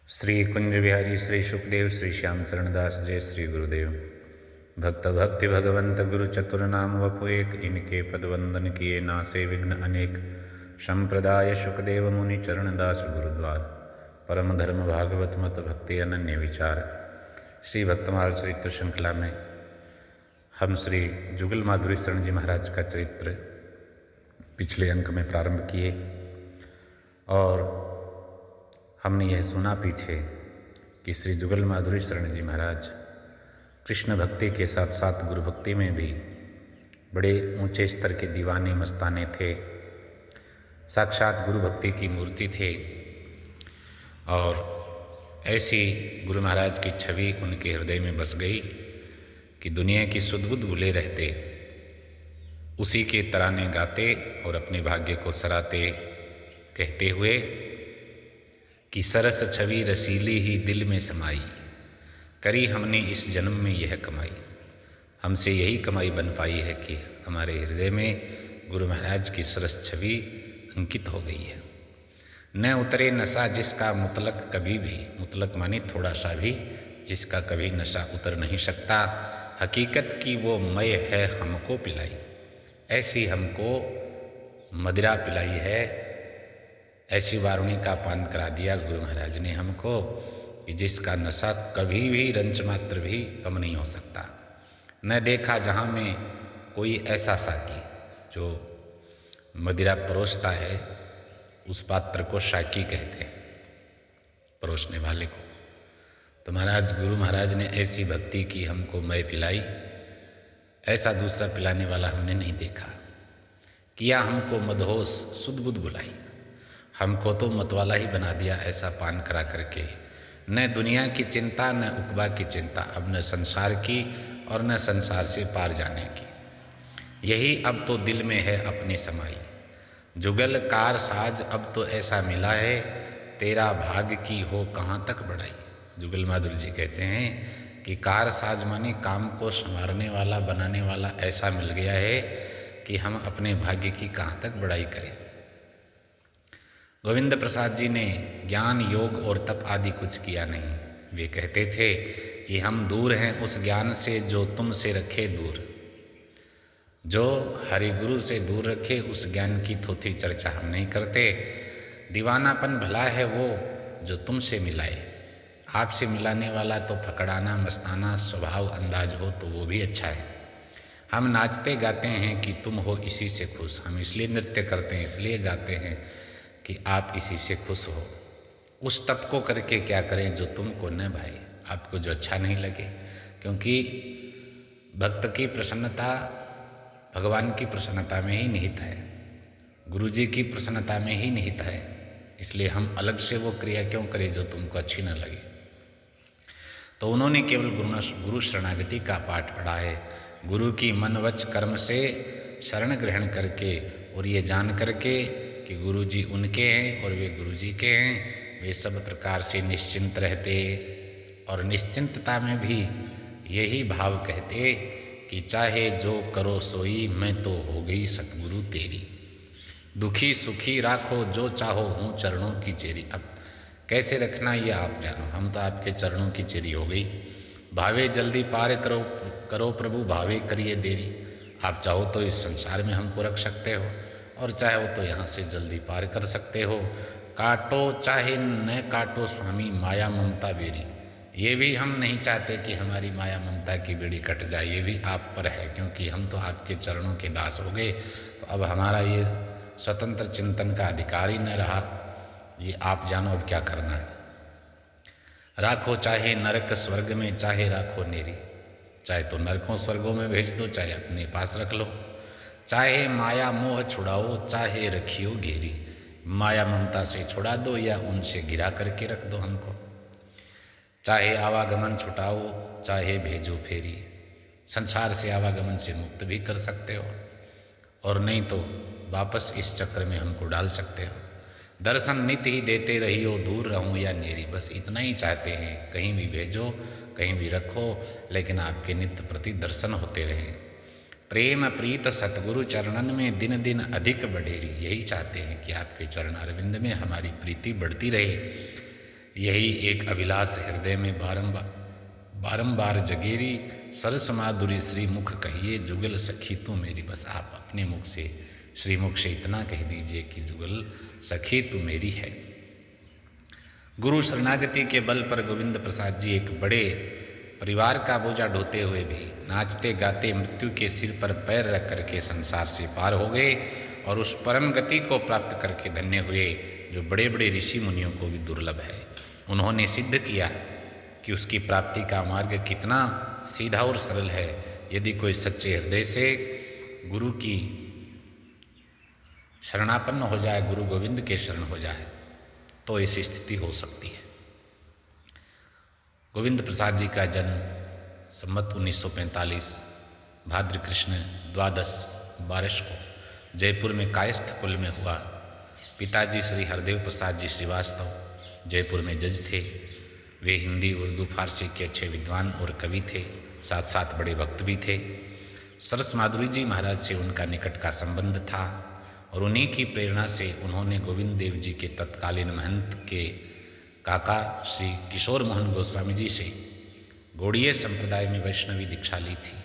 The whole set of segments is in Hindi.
श्री कुंज बिहारी श्री सुखदेव श्री श्याम चरणदास जय श्री गुरुदेव। भक्त भक्ति भगवंत गुरु चतुर नाम वपु एक, इनके पद वंदन किए नासे विघ्न अनेक। संप्रदाय सुखदेव मुनि चरणदास गुरुद्वार, परम धर्म भागवत मत भक्ति अनन्य विचार। श्री भक्तमाल चरित्र श्रृंखला में हम श्री जुगल माधुरी शरण जी महाराज का चरित्र पिछले अंक में प्रारंभ किए और हमने यह सुना पीछे कि श्री जुगल माधुरी शरण जी महाराज कृष्ण भक्ति के साथ साथ गुरु भक्ति में भी बड़े ऊंचे स्तर के दीवाने मस्ताने थे, साक्षात गुरु भक्ति की मूर्ति थे। और ऐसी गुरु महाराज की छवि उनके हृदय में बस गई कि दुनिया की सुध-बुध भूले रहते, उसी के तराने गाते और अपने भाग्य को सराहते, कहते हुए कि सरस छवि रसीली ही दिल में समाई, करी हमने इस जन्म में यह कमाई। हमसे यही कमाई बन पाई है कि हमारे हृदय में गुरु महाराज की सरस छवि अंकित हो गई है। न उतरे नशा जिसका मुतलक कभी भी, मुतलक माने थोड़ा सा भी, जिसका कभी नशा उतर नहीं सकता। हकीकत की वो मय है हमको पिलाई, ऐसी हमको मदिरा पिलाई है, ऐसी वारुणी का पान करा दिया गुरु महाराज ने हमको कि जिसका नशा कभी भी रंच मात्र भी कम नहीं हो सकता। न देखा जहाँ में कोई ऐसा साकी जो मदिरा परोसता है, उस पात्र को साकी कहते हैं, परोसने वाले को। तो महाराज गुरु महाराज ने ऐसी भक्ति की हमको मय पिलाई, ऐसा दूसरा पिलाने वाला हमने नहीं देखा। किया हमको मदहोश सुध बुध बुलाई, हमको तो मतवाला ही बना दिया ऐसा पान करा करके। न दुनिया की चिंता न उकबा की चिंता, अब न संसार की और न संसार से पार जाने की। यही अब तो दिल में है अपने समाई, जुगल कार साज अब तो ऐसा मिला है, तेरा भाग की हो कहाँ तक बढ़ाई। जुगल माधुरी जी कहते हैं कि कार साज माने काम को संवारने वाला, बनाने वाला ऐसा मिल गया है कि हम अपने भाग्य की कहाँ तक बढ़ाई करें। गोविंद प्रसाद जी ने ज्ञान योग और तप आदि कुछ किया नहीं। वे कहते थे कि हम दूर हैं उस ज्ञान से जो तुमसे रखे दूर, जो हरिगुरु से दूर रखे उस ज्ञान की थोथी चर्चा हम नहीं करते। दीवानापन भला है वो जो तुमसे मिलाए, आपसे मिलाने वाला तो फकड़ाना मस्ताना स्वभाव अंदाज हो तो वो भी अच्छा है। हम नाचते गाते हैं कि तुम हो इसी से खुश, हम इसलिए नृत्य करते हैं, इसलिए गाते हैं कि आप इसी से खुश हो। उस तप को करके क्या करें जो तुमको न भाए, आपको जो अच्छा नहीं लगे। क्योंकि भक्त की प्रसन्नता भगवान की प्रसन्नता में ही निहित है, गुरु जी की प्रसन्नता में ही निहित है। इसलिए हम अलग से वो क्रिया क्यों करें जो तुमको अच्छी न लगे। तो उन्होंने केवल गुरु शरणागति का पाठ पढ़ा है, गुरु की मन वच कर्म से शरण ग्रहण करके, और ये जान करके कि गुरु जी उनके हैं और वे गुरु जी के हैं, वे सब प्रकार से निश्चिंत रहते। और निश्चिंतता में भी यही भाव कहते कि चाहे जो करो सोई, मैं तो हो गई सतगुरु तेरी। दुखी सुखी राखो जो चाहो, हूँ चरणों की चेरी। अब कैसे रखना ये आप जानो, हम तो आपके चरणों की चेरी हो गई। भावे जल्दी पार करो करो प्रभु, भावे करिए देरी। आप चाहो तो इस संसार में हमको रख सकते हो, और चाहे हो तो यहाँ से जल्दी पार कर सकते हो। काटो चाहे न काटो स्वामी, माया ममता बेरी। ये भी हम नहीं चाहते कि हमारी माया ममता की बेड़ी कट जाए, ये भी आप पर है, क्योंकि हम तो आपके चरणों के दास हो गए। तो अब हमारा ये स्वतंत्र चिंतन का अधिकार ही न रहा। ये आप जानो अब क्या करना है। राखो चाहे नरक स्वर्ग में, चाहे राखो नेरी। चाहे तो नरकों स्वर्गों में भेज दो, चाहे अपने पास रख लो। चाहे माया मोह छुड़ाओ, चाहे रखियो घेरी। माया ममता से छुड़ा दो या उनसे गिरा करके रख दो हमको। चाहे आवागमन छुटाओ, चाहे भेजो फेरी। संसार से आवागमन से मुक्त भी कर सकते हो, और नहीं तो वापस इस चक्र में हमको डाल सकते हो। दर्शन नित्य ही देते रहियो, दूर रहूं या नेरी। बस इतना ही चाहते हैं, कहीं भी भेजो कहीं भी रखो, लेकिन आपके नित्य प्रति दर्शन होते रहें। प्रेम प्रीत सतगुरु चरणन में दिन दिन अधिक बढ़ेरी। यही चाहते हैं कि आपके चरण अरविंद में हमारी प्रीति बढ़ती रहे। यही एक अभिलाष हृदय में बारंबार जगेरी, सरस माधुरी श्रीमुख कहिए, जुगल सखी तू मेरी। बस आप अपने मुख से, श्रीमुख से इतना कह दीजिए कि जुगल सखी तू मेरी है। गुरु शरणागति के बल पर गोविंद प्रसाद जी एक बड़े परिवार का बोझा ढोते हुए भी नाचते गाते मृत्यु के सिर पर पैर रख करके संसार से पार हो गए और उस परम गति को प्राप्त करके धन्य हुए जो बड़े बड़े ऋषि मुनियों को भी दुर्लभ है। उन्होंने सिद्ध किया कि उसकी प्राप्ति का मार्ग कितना सीधा और सरल है। यदि कोई सच्चे हृदय से गुरु की शरणापन्न हो जाए, गुरु गोविंद के शरण हो जाए, तो ऐसी स्थिति हो सकती है। गोविंद प्रसाद जी का जन्म संवत 1945 भाद्र कृष्ण द्वादश 12 को जयपुर में कायस्थ कुल में हुआ। पिताजी श्री हरदेव प्रसाद जी श्रीवास्तव जयपुर में जज थे। वे हिंदी, उर्दू, फारसी के अच्छे विद्वान और कवि थे, साथ साथ बड़े भक्त भी थे। सरस माधुरी जी महाराज से उनका निकट का संबंध था और उन्हीं की प्रेरणा से उन्होंने गोविंद देव जी के तत्कालीन महंत के काका श्री किशोर मोहन गोस्वामी जी से गौड़ीय संप्रदाय में वैष्णवी दीक्षा ली थी।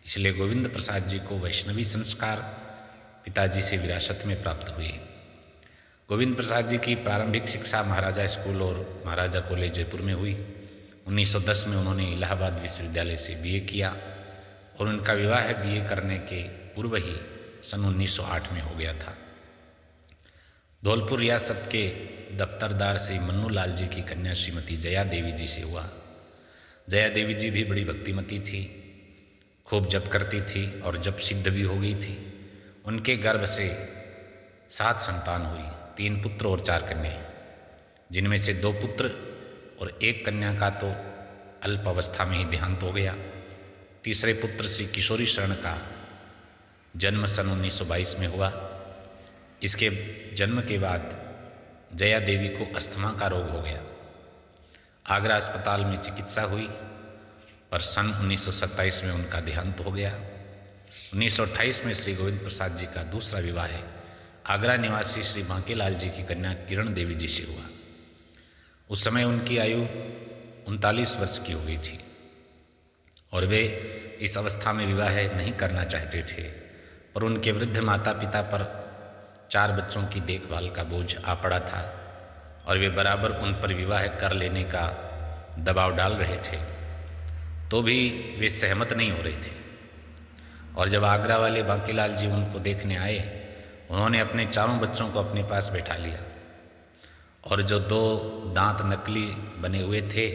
इसलिए गोविंद प्रसाद जी को वैष्णवी संस्कार पिताजी से विरासत में प्राप्त हुए। गोविंद प्रसाद जी की प्रारंभिक शिक्षा महाराजा स्कूल और महाराजा कॉलेज जयपुर में हुई। 1910 में उन्होंने इलाहाबाद विश्वविद्यालय से बीए किया और उनका विवाह बीए करने के पूर्व ही सन 1908 में हो गया था। धौलपुर रियासत के दफ्तरदार श्री मन्नू लाल जी की कन्या श्रीमती जया देवी जी से हुआ। जया देवी जी भी बड़ी भक्तिमती थी, खूब जप करती थी और जप सिद्ध भी हो गई थी। उनके गर्भ से 7 संतान हुई, 3 पुत्र और 4 कन्याएं, जिनमें से 2 पुत्र और 1 कन्या का तो अल्प अवस्था में ही देहांत हो गया। तीसरे पुत्र श्री किशोरी शरण का जन्म सन 1922 में हुआ। इसके जन्म के बाद जया देवी को अस्थमा का रोग हो गया। आगरा अस्पताल में चिकित्सा हुई पर सन 1927 में उनका देहांत हो गया। 1928 में श्री गोविंद प्रसाद जी का दूसरा विवाह है आगरा निवासी श्री बांकेलाल जी की कन्या किरण देवी जी से हुआ। उस समय उनकी आयु 39 वर्ष की हो गई थी और वे इस अवस्था में विवाह नहीं करना चाहते थे, पर उनके वृद्ध माता पिता पर 4 बच्चों की देखभाल का बोझ आ पड़ा था और वे बराबर उन पर विवाह कर लेने का दबाव डाल रहे थे, तो भी वे सहमत नहीं हो रहे थे। और जब आगरा वाले बांकीलाल जी उनको देखने आए, उन्होंने अपने 4 बच्चों को अपने पास बैठा लिया और जो 2 दांत नकली बने हुए थे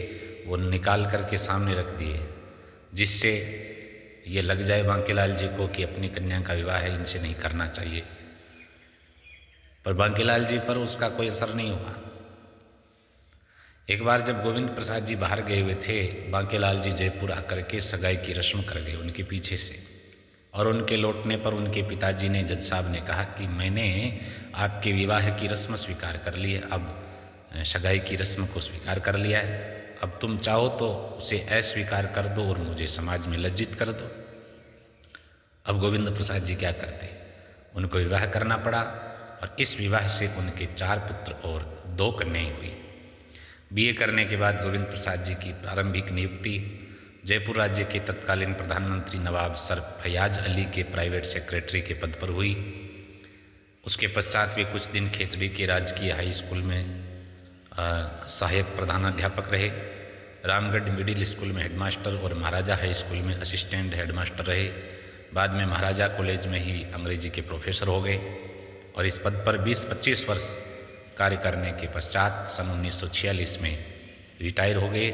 वो निकाल करके सामने रख दिए, जिससे ये लग जाए बांकीलाल जी को कि अपनी कन्या का विवाह है, इनसे नहीं करना चाहिए। पर बांकीलाल जी पर उसका कोई असर नहीं हुआ। एक बार जब गोविंद प्रसाद जी बाहर गए हुए थे, बांकीलाल जी जयपुर आकर के सगाई की रस्म कर गए उनके पीछे से, और उनके लौटने पर उनके पिताजी ने, जज साहब ने कहा कि मैंने आपके विवाह की रस्म स्वीकार कर ली है, अब सगाई की रस्म को स्वीकार कर लिया है, अब तुम चाहो तो उसे अस्वीकार कर दो और मुझे समाज में लज्जित कर दो। अब गोविंद प्रसाद जी क्या करते, उनको विवाह करना पड़ा और इस विवाह से उनके 4 पुत्र और 2 कन्याएं हुई। बीए करने के बाद गोविंद प्रसाद जी की प्रारंभिक नियुक्ति जयपुर राज्य के तत्कालीन प्रधानमंत्री नवाब सर फयाज अली के प्राइवेट सेक्रेटरी के पद पर हुई। उसके पश्चात वे कुछ दिन खेतड़ी के राजकीय हाई स्कूल में सहायक प्रधानाध्यापक रहे, रामगढ़ मिडिल स्कूल में हेडमास्टर और महाराजा हाई स्कूल में असिस्टेंट हेडमास्टर रहे। बाद में महाराजा कॉलेज में ही अंग्रेजी के प्रोफेसर हो गए और इस पद पर 20-25 वर्ष कार्य करने के पश्चात सन 1946 में रिटायर हो गए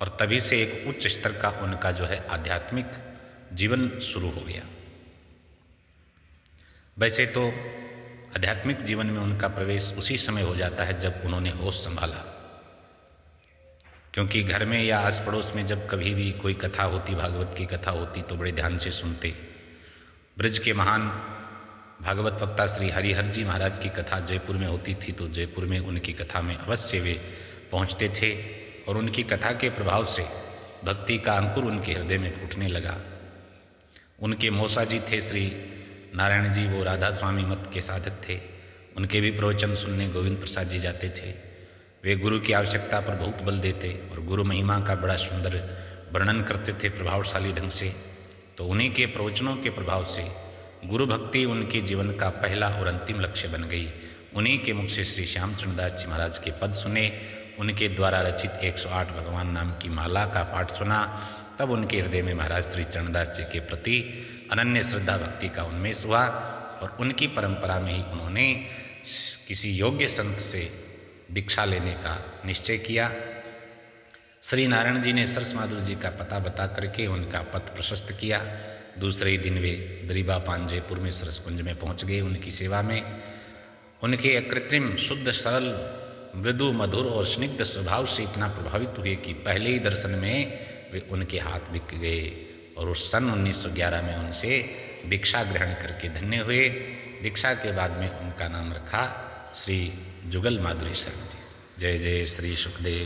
और तभी से एक उच्च स्तर का उनका जो है आध्यात्मिक जीवन शुरू हो गया। वैसे तो आध्यात्मिक जीवन में उनका प्रवेश उसी समय हो जाता है जब उन्होंने होश संभाला, क्योंकि घर में या आस पड़ोस में जब कभी भी कोई कथा होती, भागवत की कथा होती, तो बड़े ध्यान से सुनते। ब्रज के महान भागवत वक्ता श्री हरिहर जी महाराज की कथा जयपुर में होती थी तो जयपुर में उनकी कथा में अवश्य वे पहुंचते थे और उनकी कथा के प्रभाव से भक्ति का अंकुर उनके हृदय में फूटने लगा। उनके मौसा जी थे श्री नारायण जी, वो राधा स्वामी मत के साधक थे। उनके भी प्रवचन सुनने गोविंद प्रसाद जी जाते थे। वे गुरु की आवश्यकता पर बहुत बल देते और गुरु महिमा का बड़ा सुंदर वर्णन करते थे प्रभावशाली ढंग से। तो उन्हीं के प्रवचनों के प्रभाव से गुरु भक्ति उनके जीवन का पहला और अंतिम लक्ष्य बन गई। उन्हीं के मुख से श्री श्यामचंद्र दास जी महाराज के पद सुने, उनके द्वारा रचित 108 भगवान नाम की माला का पाठ सुना, तब उनके हृदय में महाराज श्री चरणदास जी के प्रति अनन्य श्रद्धा भक्ति का उन्मेष हुआ और उनकी परंपरा में ही उन्होंने किसी योग्य संत से दीक्षा लेने का निश्चय किया। श्री नारायण जी ने सरस माधुर जी का पता बता करके उनका पथ प्रशस्त किया। दूसरे ही दिन वे दरीबा पान जयपुर में सरस कुंज में पहुंच गए उनकी सेवा में। उनके अकृत्रिम शुद्ध सरल मृदु मधुर और स्निग्ध स्वभाव से इतना प्रभावित हुए कि पहले ही दर्शन में वे उनके हाथ बिक गए और उस सन 1911 में उनसे दीक्षा ग्रहण करके धन्य हुए। दीक्षा के बाद में उनका नाम रखा श्री जुगल माधुरी शरण जी। जय जय श्री सुखदेव।